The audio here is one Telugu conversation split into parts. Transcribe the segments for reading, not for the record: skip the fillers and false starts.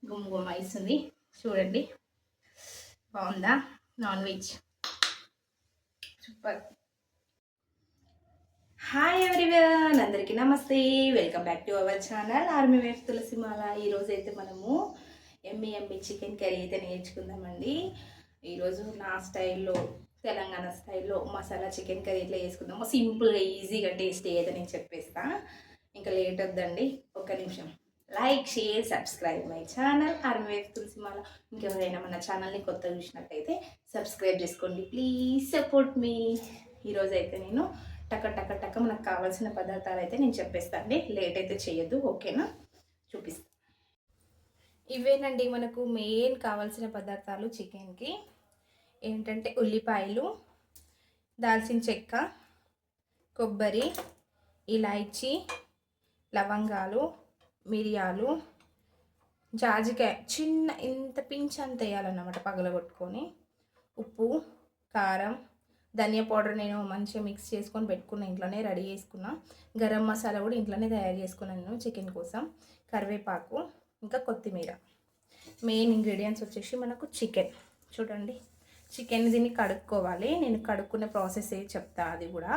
గుమ్ గుమ్ అయిస్తుంది చూడండి. బాగుందా? Non veg super. Hi everyone, అందరికీ నమస్తే. Welcome back to our channel army wife Tulasimala. ఈరోజు అయితే మనము ఎమ్మి చికెన్ కర్రీ అయితే నేర్చుకుందామండి. ఈరోజు నా స్టైల్లో, తెలంగాణ స్టైల్లో మసాలా చికెన్ కర్రీ ఇట్లా చేసుకుందాము. సింపుల్గా ఈజీగా టేస్టీ అయితే నేను చెప్పేస్తా. ఇంకా లేట్ వద్దండి, ఒక్క నిమిషం. Like, share, subscribe my channel army wife Tulasimala. ఇంకెవరైనా మన ఛానల్ని కొత్తగా చూసినట్టయితే సబ్స్క్రైబ్ చేసుకోండి, ప్లీజ్ సపోర్ట్ మీ. ఈరోజు అయితే నేను టక్క మనకు కావాల్సిన పదార్థాలు అయితే నేను చెప్పేస్తాను. లేట్ అయితే చేయొద్దు, ఓకేనా? చూపిస్తాను. ఇవేనండి మనకు మెయిన్ కావాల్సిన పదార్థాలు చికెన్కి. ఏంటంటే ఉల్లిపాయలు, దాల్చిన చెక్క, కొబ్బరి, ఇలాచీ, లవంగాలు, మిరియాలు, జాజికాయ చిన్న ఇంత పించ్ అంత వేయాలన్నమాట పగలగొట్టుకొని, ఉప్పు, కారం, ధనియా పౌడర్ నేను మంచిగా మిక్స్ చేసుకొని పెట్టుకున్నా, ఇంట్లోనే రెడీ చేసుకున్నా. గరం మసాలా కూడా ఇంట్లోనే తయారు చేసుకున్నాను చికెన్ కోసం. కరివేపాకు, ఇంకా కొత్తిమీర. మెయిన్ ఇంగ్రీడియంట్స్ వచ్చేసి మనకు చికెన్. చూడండి, చికెన్ దీన్ని కడుక్కోవాలి. నేను కడుక్కునే ప్రాసెస్ ఏ చెప్తా. అది కూడా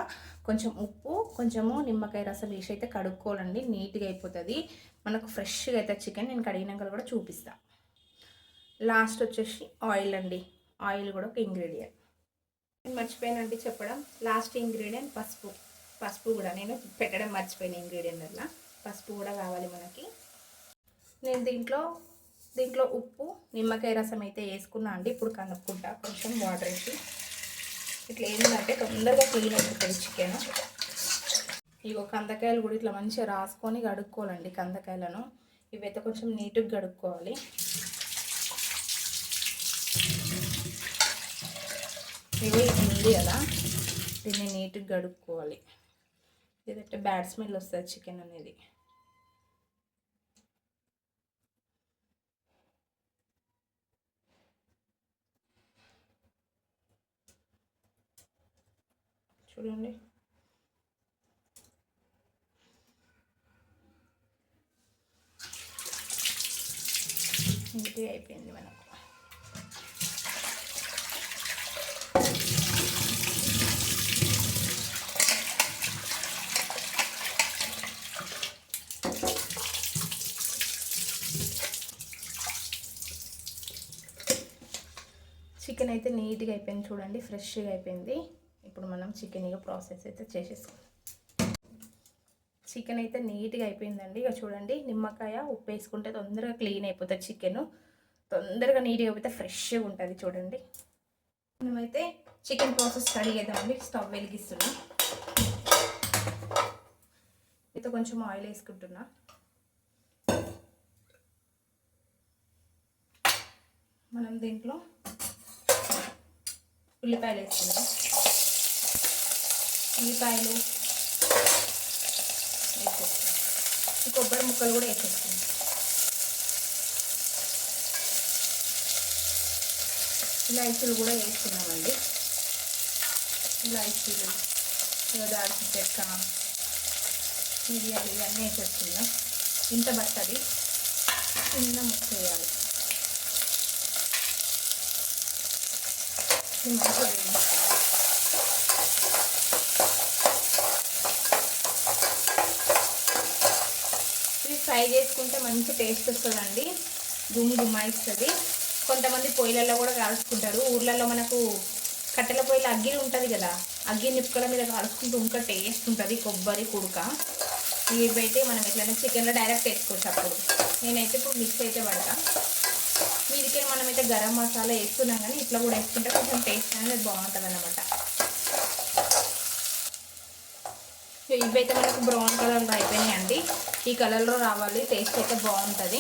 కొంచెం ఉప్పు, కొంచెము నిమ్మకాయ రసం వేసి అయితే కడుక్కోవాలండి. నీట్గా అయిపోతుంది మనకు, ఫ్రెష్గా అయితే చికెన్. నేను కడిగినాక కూడా చూపిస్తా. లాస్ట్ వచ్చేసి ఆయిల్ అండి. ఆయిల్ కూడా ఒక ఇంగ్రీడియంట్. నేను మర్చిపోయానండి చెప్పడం. లాస్ట్ ఇంగ్రీడియంట్ పసుపు. పసుపు కూడా నేను పెట్టడం మర్చిపోయిన ఇంగ్రీడియంట్ అలా. పసుపు కూడా కావాలి మనకి. నేను దీంట్లో ఉప్పు, నిమ్మకాయ రసం అయితే వేసుకున్నా అండి. ఇప్పుడు కనుక్కుంటా కొంచెం వాటర్ వేసి. ఇట్లా ఏంటంటే తొందరగా క్లీన్ అయిపోతుంది చికెన్. ఇగో కందకాయలు కూడా ఇట్లా మంచిగా రాసుకొని కడుక్కోవాలండి కందకాయలను. ఇవైతే కొంచెం నీట్గా కడుక్కోవాలి. ఇవి ఉంది కదా, దీన్ని నీట్గా కడుక్కోవాలి. లేదంటే బ్యాడ్ స్మెల్ వస్తుంది చికెన్ అనేది. చూడండి, నీట్గా అయిపోయింది మనకు. చికెన్ అయితే నీట్గా అయిపోయింది చూడండి, ఫ్రెష్గా అయిపోయింది. ఇప్పుడు మనం చికెన్ ఇక ప్రాసెస్ అయితే చేసేసుకోండి. చికెన్ అయితే నీట్గా అయిపోయిందండి. ఇక చూడండి, నిమ్మకాయ ఉప్పు వేసుకుంటే తొందరగా క్లీన్ అయిపోతుంది చికెన్. తొందరగా నీట్గా అయిపోతే ఫ్రెష్గా ఉంటుంది. చూడండి, మనమైతే చికెన్ ప్రాసెస్ స్టార్ట్ చేద్దామండి. స్టవ్ వెలిగిస్తున్నా. అయితే కొంచెం ఆయిల్ వేసుకుంటున్నా. మనం దీంట్లో ఉల్లిపాయలు వేసుకుందాం. ఉల్లిపాయలు వేసేస్తాం. ఈ కొబ్బరి ముక్కలు కూడా వేసేస్తాం. ఇలాచీలు కూడా వేసుకున్నామండి. ఇలాచీలు, దాల్చిన చెక్క, మిరియాలు ఇవన్నీ వేసేస్తున్నాం. ఇంత బట్టది చిన్న ముక్క వేయాలి. మంచిగా వేయించాలి. ఫ్రై చేసుకుంటే మంచి టేస్ట్ వస్తుందండి, గుమ్మాయిస్తుంది. కొంతమంది పొయ్యిలలో కూడా కాల్చుకుంటారు. ఊర్లలో మనకు కట్టెల పొయ్యిలో అగ్గిని ఉంటుంది కదా, అగ్గి నిప్పుకల మీద కాల్చుకుంటూ ఇంకా టేస్ట్ ఉంటుంది. కొబ్బరి కుడక ఇవైతే మనం ఎట్లయినా చికెన్లో డైరెక్ట్ వేసుకోవచ్చు. అప్పుడు నేనైతే ఇప్పుడు మిక్స్ అయితే పడతా. మీదికే మనమైతే గరం మసాలా వేస్తున్నాం, కానీ ఇట్లా కూడా వేసుకుంటే కొంచెం టేస్ట్ అనేది బాగుంటుంది అన్నమాట. ఇవైతే మనకు బ్రౌన్ కలర్లో అయిపోయినాయండి. ఈ కలర్లో రావాలి, టేస్ట్ అయితే బాగుంటుంది.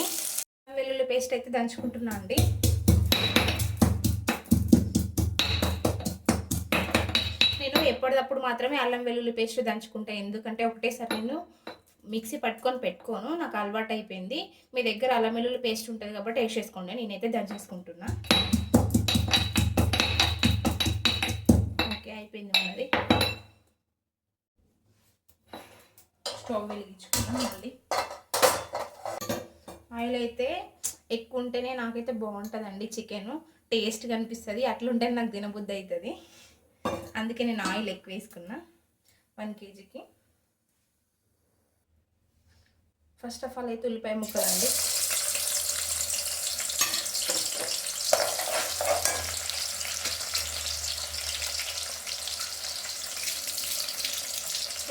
వెల్లుల్లి పేస్ట్ అయితే దంచుకుంటున్నా అండి. నేను ఎప్పటికప్పుడు మాత్రమే అల్లం వెల్లుల్లి పేస్ట్ దంచుకుంటాను, ఎందుకంటే ఒకటేసారి నేను మిక్సీ పట్టుకొని పెట్టుకోను, నాకు అలవాటు అయిపోయింది. మీ దగ్గర అల్లం వెల్లుల్లి పేస్ట్ ఉంటుంది కాబట్టి వేసేసుకోండి. నేనైతే దంచేసుకుంటున్నా. ఓకే, అయిపోయింది మనది. స్టవ్ వెలిగించుకున్నాం. మళ్ళీ ఆయిల్ అయితే ఎక్కువ ఉంటేనే నాకైతే బాగుంటుందండి చికెన్, టేస్ట్గా అనిపిస్తుంది. అట్లుంటేనే నాకు తినబుద్ధి అవుతుంది. అందుకే నేను ఆయిల్ ఎక్కువ వేసుకున్నా 1 kgకి. ఫస్ట్ ఆఫ్ ఆల్ అయితే ఉల్లిపాయ ముక్కలండి.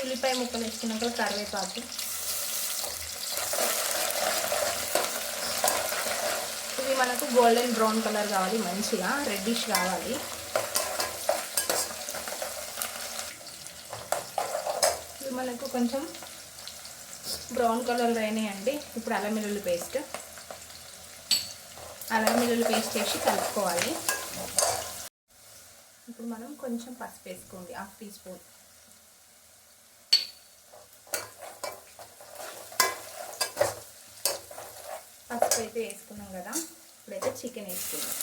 ఉల్లిపాయ ముక్కలు వేసుకున్నాక కరివేపాకు. ఇది మనకు గోల్డెన్ బ్రౌన్ కలర్ కావాలి, మంచిగా రెడ్డిష్ కావాలి. ఇది మనకు కొంచెం బ్రౌన్ కలర్ అయినాయండి. ఇప్పుడు అల్లం వెల్లుల్లి పేస్ట్ వేసి కలుపుకోవాలి. ఇప్పుడు మనం కొంచెం పసుపు వేసుకోండి, 1/2 టీ స్పూన్. పసుపు అయితే వేసుకున్నాం కదా, ఇప్పుడైతే చికెన్ వేసుకుందాం.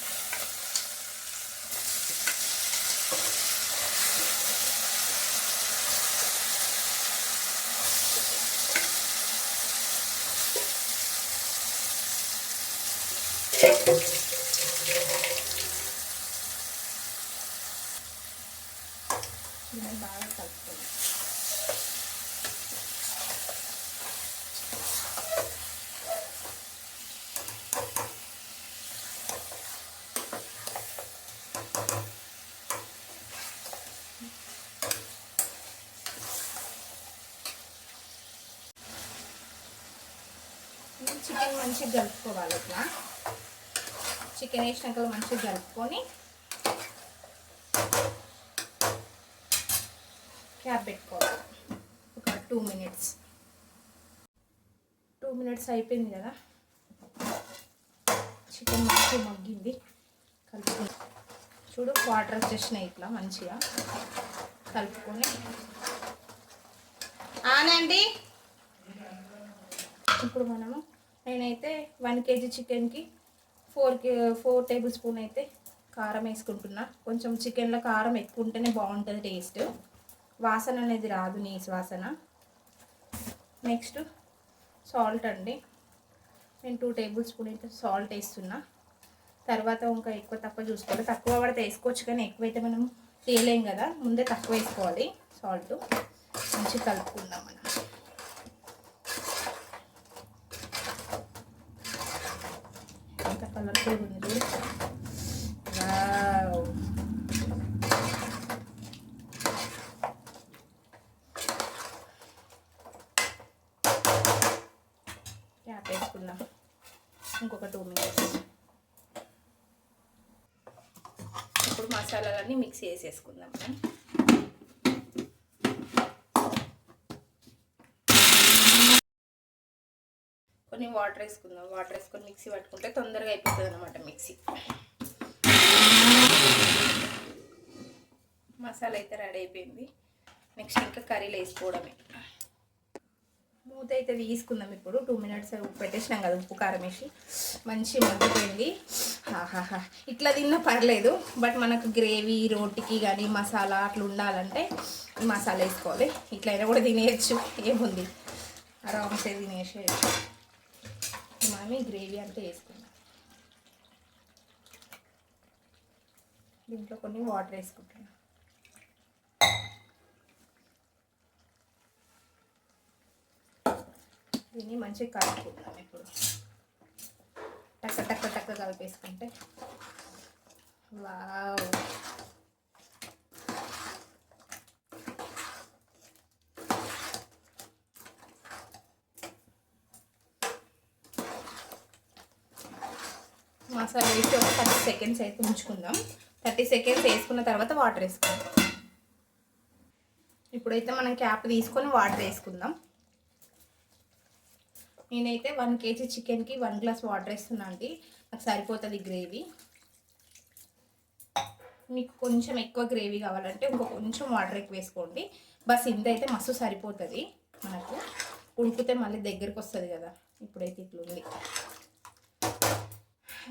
బాగా కలుపుకోండి. చికెన్ మంచిగా కలుపుకోవాలి. ఇట్లా చికెన్ వేసినాక మంచిగా కలుపుకొని క్యాప్ పెట్టుకోవాలి. ఒక 2 minutes. 2 minutes అయిపోయింది కదా, చికెన్ మంచిగా మగ్గింది. కలుపుకొని చూడు, వాటర్ వచ్చేసినాయి. ఇట్లా మంచిగా కలుపుకొని ఆనండి. ఇప్పుడు మనము నేనైతే 1 kg చికెన్కి 4 టేబుల్ స్పూన్ అయితే కారం వేసుకుంటున్నా. కొంచెం చికెన్లో కారం ఎక్కువ ఉంటేనే బాగుంటుంది టేస్ట్, వాసన అనేది రాదు, నీసు వాసన. నెక్స్ట్ సాల్ట్ అండి. నేను 2 టేబుల్ స్పూన్ అయితే సాల్ట్ వేస్తున్నా. తర్వాత ఇంకా ఎక్కువ తక్కువ చూసుకోవాలి. తక్కువ పడితే వేసుకోవచ్చు, కానీ ఎక్కువైతే మనం తీయలేం కదా, ముందే తక్కువ వేసుకోవాలి సాల్ట్. మంచిగా కలుపుకుందాం మనం. ఎంత కలర్ఫుల్ ఉంది. క్యాప్ వేసుకుందాం ఇంకొక 2 minutes. ఇప్పుడు మసాలాలన్నీ మిక్స్ చేసేసుకుందాం. కొన్ని వాటర్ వేసుకుందాం. వాటర్ వేసుకొని మిక్సీ పట్టుకుంటే తొందరగా అయిపోతుంది అన్నమాట మిక్సీ. మసాలా అయితే రెడీ అయిపోయింది. నెక్స్ట్ ఇంకా కర్రీలు వేసుకోవడమే. మూత అయితే తీసుకుందాం. ఇప్పుడు 2 minutes పెట్టేసినాం కదా ఉప్పు కారం వేసి, మంచి మగ్గిపోయింది. హాహాహా, ఇట్లా తిన్నా పర్లేదు, బట్ మనకు గ్రేవీ రోటికి కానీ మసాలా అట్లా ఉండాలంటే మసాలా వేసుకోవాలి. ఇట్లయినా కూడా తినేయచ్చు, ఏముంది, ఆరామ్సే తినేసేయచ్చు. మనం గ్రేవీ అంతా వేసుకుందాం. దీంట్లో కొన్ని వాటర్ వేసుకుంటున్నాం. దీన్ని మంచిగా కలుపుకుందాం. ఇప్పుడు టక్క టక్క టక్క కలిపేసుకుంటే వావ్. మసాలా వేసి ఒక 30 seconds అయితే ఉంచుకుందాం. 30 seconds వేసుకున్న తర్వాత వాటర్ వేసుకుందాం. ఇప్పుడైతే మనం క్యాప్ తీసుకొని వాటర్ వేసుకుందాం. నేనైతే 1 kg చికెన్కి 1 glass వాటర్ వేస్తున్నా అండి, నాకు సరిపోతుంది గ్రేవీ. మీకు కొంచెం ఎక్కువ గ్రేవీ కావాలంటే ఇంకో కొంచెం వాటర్ ఎక్కువ వేసుకోండి. బస్ ఇంతైతే మస్తు సరిపోతుంది మనకు. ఉడికితే మళ్ళీ దగ్గరికి వస్తుంది కదా. ఇప్పుడైతే ఇట్లుంది,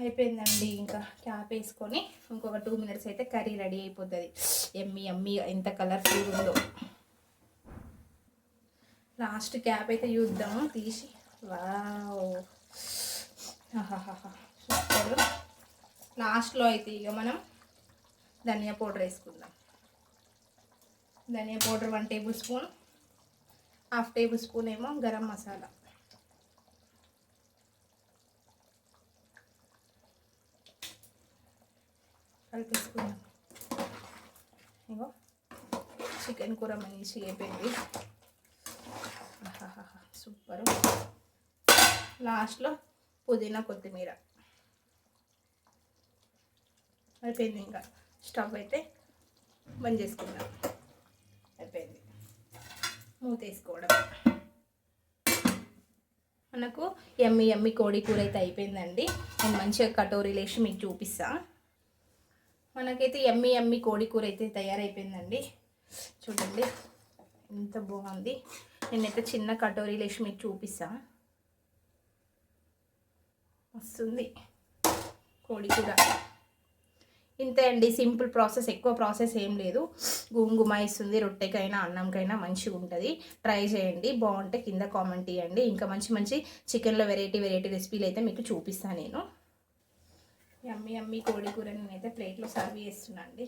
అయిపోయిందండి. ఇంకా క్యాప్ వేసుకొని ఇంకొక 2 minutes అయితే కర్రీ రెడీ అయిపోతుంది. ఎమ్మి ఎమ్మి ఎంత కలర్ఫుల్ ఉందో. లాస్ట్ క్యాప్ అయితే చూద్దాము తీసి. Wow, super. లాస్ట్లో అయితే ఇక మనం ధనియా పౌడర్ వేసుకుందాం. ధనియా powder 1 tablespoon, 1/2 tablespoon ఏమో గరం మసాలా. కలిపేసుకుందాం. ఇగో చికెన్ కూర మంచిగా అయిపోయింది. సూపరు. లాస్ట్లో పుదీనా కొత్తిమీర అయిపోయింది. ఇంకా స్టవ్ అయితే బంద్ చేసుకుందాం. అయిపోయింది, మూత వేసుకోవడం. మనకు ఎమ్మి కోడి కూర అయితే అయిపోయిందండి. నేను మంచిగా కటోరీలు వేసి మీకు చూపిస్తాను. మనకైతే ఎమ్మి కోడి కూర అయితే తయారైపోయిందండి. చూడండి ఎంత బాగుంది. నేనైతే చిన్న కటోరీలు వేసి మీకు చూపిస్తాను. వస్తుంది కోడి కూర. ఇంతే అండి, సింపుల్ ప్రాసెస్, ఎక్కువ ప్రాసెస్ ఏం లేదు. గుమగుమాయిస్తుంది. రొట్టెకైనా అన్నంకైనా మంచిగా ఉంటుంది. ట్రై చేయండి, బాగుంటే కింద కామెంట్ ఇవ్వండి. ఇంకా మంచి చికెన్లో వెరైటీ రెసిపీలు అయితే మీకు చూపిస్తాను నేను. ఎమ్మి కోడి కూర నేనైతే ప్లేట్లో సర్వ్ చేస్తున్నా అండి.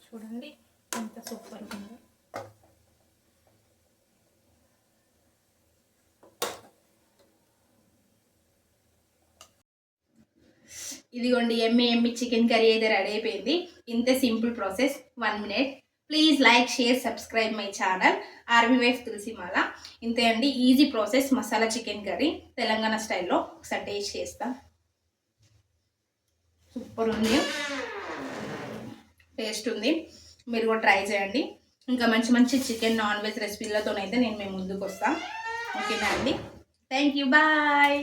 చూడండి ఎంత సూపర్ ఉందో. ఇదిగోండి ఎమ్మి చికెన్ కర్రీ అయితే రెడీ అయిపోయింది. ఇంతే simple process, 1 minute. Please like, share, subscribe my channel army wife Tulasimala. ఇంతే అండి, easy process. Masala chicken curry Telangana స్టైల్లో. ఒకసారి టేస్ట్ చేస్తా. సూపర్ ఉంది, టేస్ట్ ఉంది. మీరు కూడా ట్రై చేయండి. ఇంకా మంచి చికెన్ నాన్ వెజ్ రెసిపీలతోనైతే నేను మేము ముందుకు వస్తాను. ఓకేనా అండి? Thank you, bye.